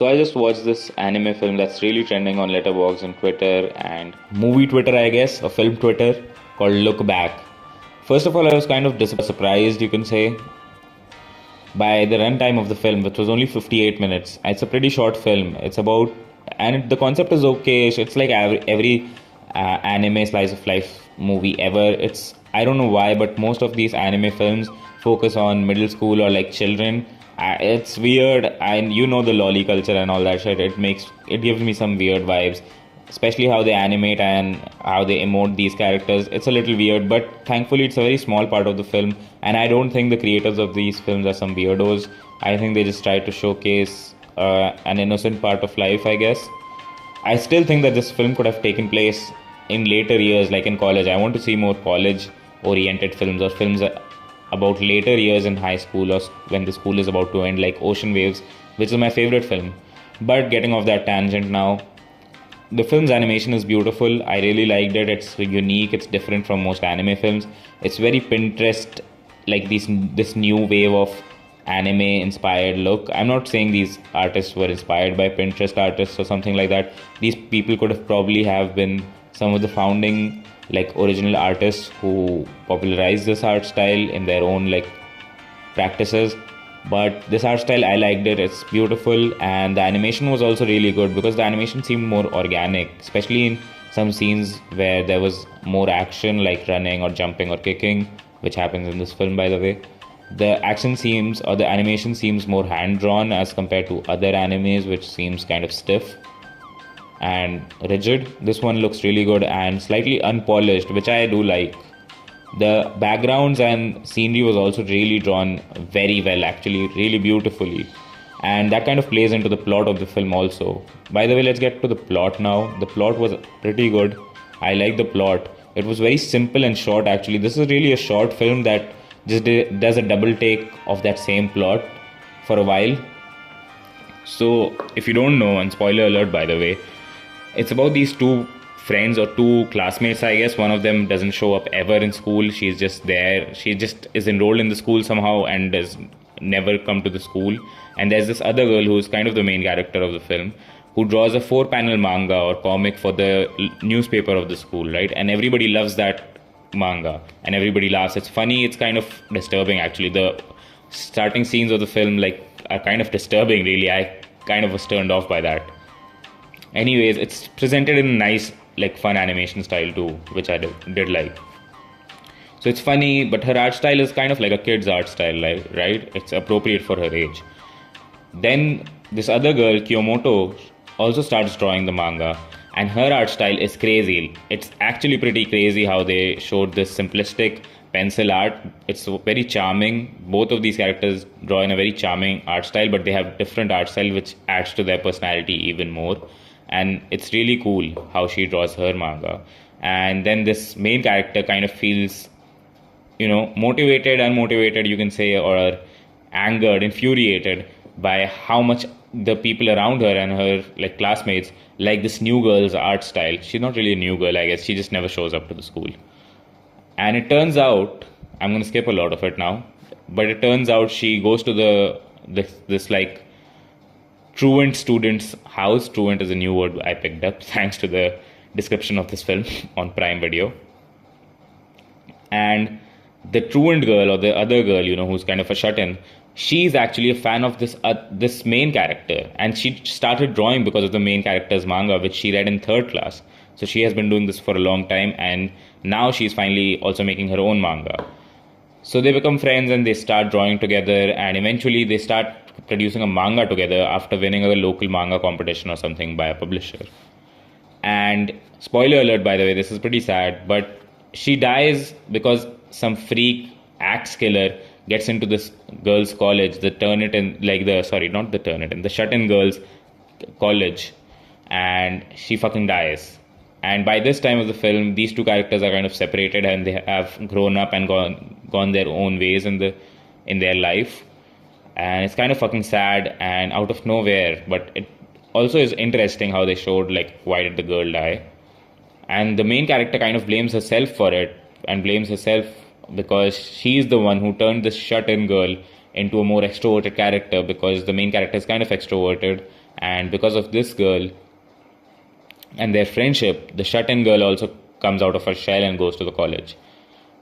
So I just watched this anime film that's really trending on Letterboxd and Twitter and movie Twitter, I guess, or film Twitter, called Look Back. First of all, I was kind of surprised, you can say, by the runtime of the film, which was only 58 minutes. It's a pretty short film. It's about, and the concept is okay. It's like every anime slice of life movie ever. I don't know why, but most of these anime films focus on middle school or like children. It's weird, and you know the lolly culture and all that shit. It gives me some weird vibes, especially how they animate and how they emote these characters. It's a little weird, but thankfully it's a very small part of the film, and I don't think the creators of these films are some weirdos. I think they just try to showcase an innocent part of life, I guess. I still think that this film could have taken place in later years, like in college. I want to see more college oriented films, or films about later years in high school, or when the school is about to end, like Ocean Waves, which is my favorite film. But getting off that tangent now, the film's animation is beautiful. I really liked it. It's unique. It's different from most anime films. It's very Pinterest, like this new wave of anime inspired look. I'm not saying these artists were inspired by Pinterest artists or something like that. These people could have probably have been some of the founding like original artists who popularized this art style in their own like practices. But this art style, I liked it. It's beautiful, and the animation was also really good because the animation seemed more organic, especially in some scenes where there was more action, like running or jumping or kicking, which happens in this film, by the way. The action seems, or the animation seems more hand drawn as compared to other animes, which seems kind of stiff and rigid. This one looks really good and slightly unpolished, which I do like. The backgrounds and scenery was also really drawn very well, actually, really beautifully. And that kind of plays into the plot of the film also. By the way, let's get to the plot now. The plot was pretty good. I like the plot. It was very simple and short, actually. This is really a short film that just does a double take of that same plot for a while. So, if you don't know, and spoiler alert by the way, it's about these two friends or two classmates, I guess. One of them doesn't show up ever in school. She's just there. She just is enrolled in the school somehow and does never come to the school. And there's this other girl who's kind of the main character of the film, who draws a 4-panel manga or comic for the newspaper of the school, right? And everybody loves that manga and everybody laughs. It's funny. It's kind of disturbing, actually. The starting scenes of the film like are kind of disturbing, really. I kind of was turned off by that. Anyways, it's presented in a nice, like, fun animation style too, which I did like. So it's funny, but her art style is kind of like a kid's art style, like, right? It's appropriate for her age. Then this other girl, Kiyomoto, also starts drawing the manga, and her art style is crazy. It's actually pretty crazy how they showed this simplistic pencil art. It's very charming. Both of these characters draw in a very charming art style, but they have different art style, which adds to their personality even more. And it's really cool how she draws her manga. And then this main character kind of feels, motivated, unmotivated, you can say, or angered, infuriated by how much the people around her and her like classmates like this new girl's art style. She's not really a new girl, I guess. She just never shows up to the school. And it turns out, I'm going to skip a lot of it now, but it turns out she goes to this like truant student's house. Truant is a new word I picked up thanks to the description of this film on Prime Video. And the truant girl, or the other girl, who's kind of a shut-in, she's actually a fan of this main character, and she started drawing because of the main character's manga, which she read in 3rd class. So she has been doing this for a long time, and now she's finally also making her own manga. So they become friends and they start drawing together, and eventually they start producing a manga together after winning a local manga competition or something by a publisher. And spoiler alert, by the way, this is pretty sad, but she dies because some freak axe killer gets into this girl's college, the shut-in girls' college, and she fucking dies. And by this time of the film, these two characters are kind of separated, and they have grown up and gone their own ways in their life. And it's kind of fucking sad and out of nowhere, but it also is interesting how they showed, like, why did the girl die? And the main character kind of blames herself for it, and blames herself because she's the one who turned this shut-in girl into a more extroverted character, because the main character is kind of extroverted And because of this girl and their friendship, the shut-in girl also comes out of her shell and goes to the college.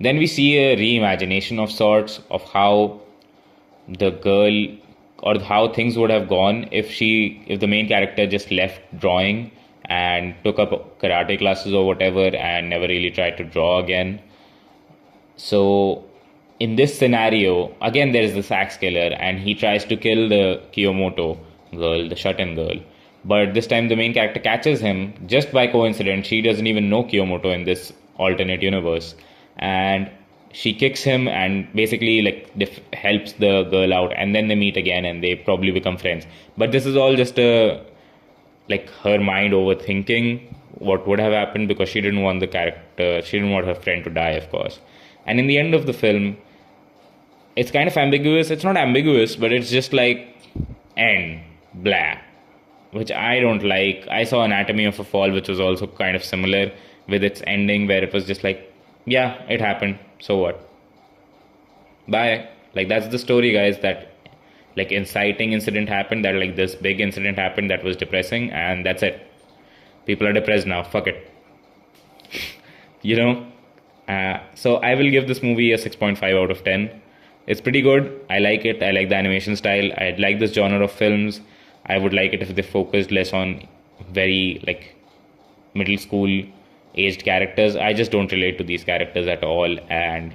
Then we see a reimagination of sorts of how the girl or how things would have gone if the main character just left drawing and took up karate classes or whatever and never really tried to draw again. So in this scenario, again there is this axe killer and he tries to kill the Kiyomoto girl, the shut-in girl. But this time the main character catches him just by coincidence. She doesn't even know Kiyomoto in this alternate universe. And she kicks him and basically helps the girl out, and then they meet again and they probably become friends. But this is all just a her mind overthinking what would have happened because she didn't want her friend to die, of course. And in the end of the film, it's kind of ambiguous. It's not ambiguous, but it's just end, blah, which I don't like. I saw Anatomy of a Fall, which was also kind of similar with its ending, where it was just yeah, it happened. So what? Bye. That's the story, guys. That inciting incident happened. That this big incident happened that was depressing, and that's it. People are depressed now. Fuck it. you know. So I will give this movie a 6.5 out of 10. It's pretty good. I like it. I like the animation style. I like this genre of films. I would like it if they focused less on very middle school aged characters. I just don't relate to these characters at all, and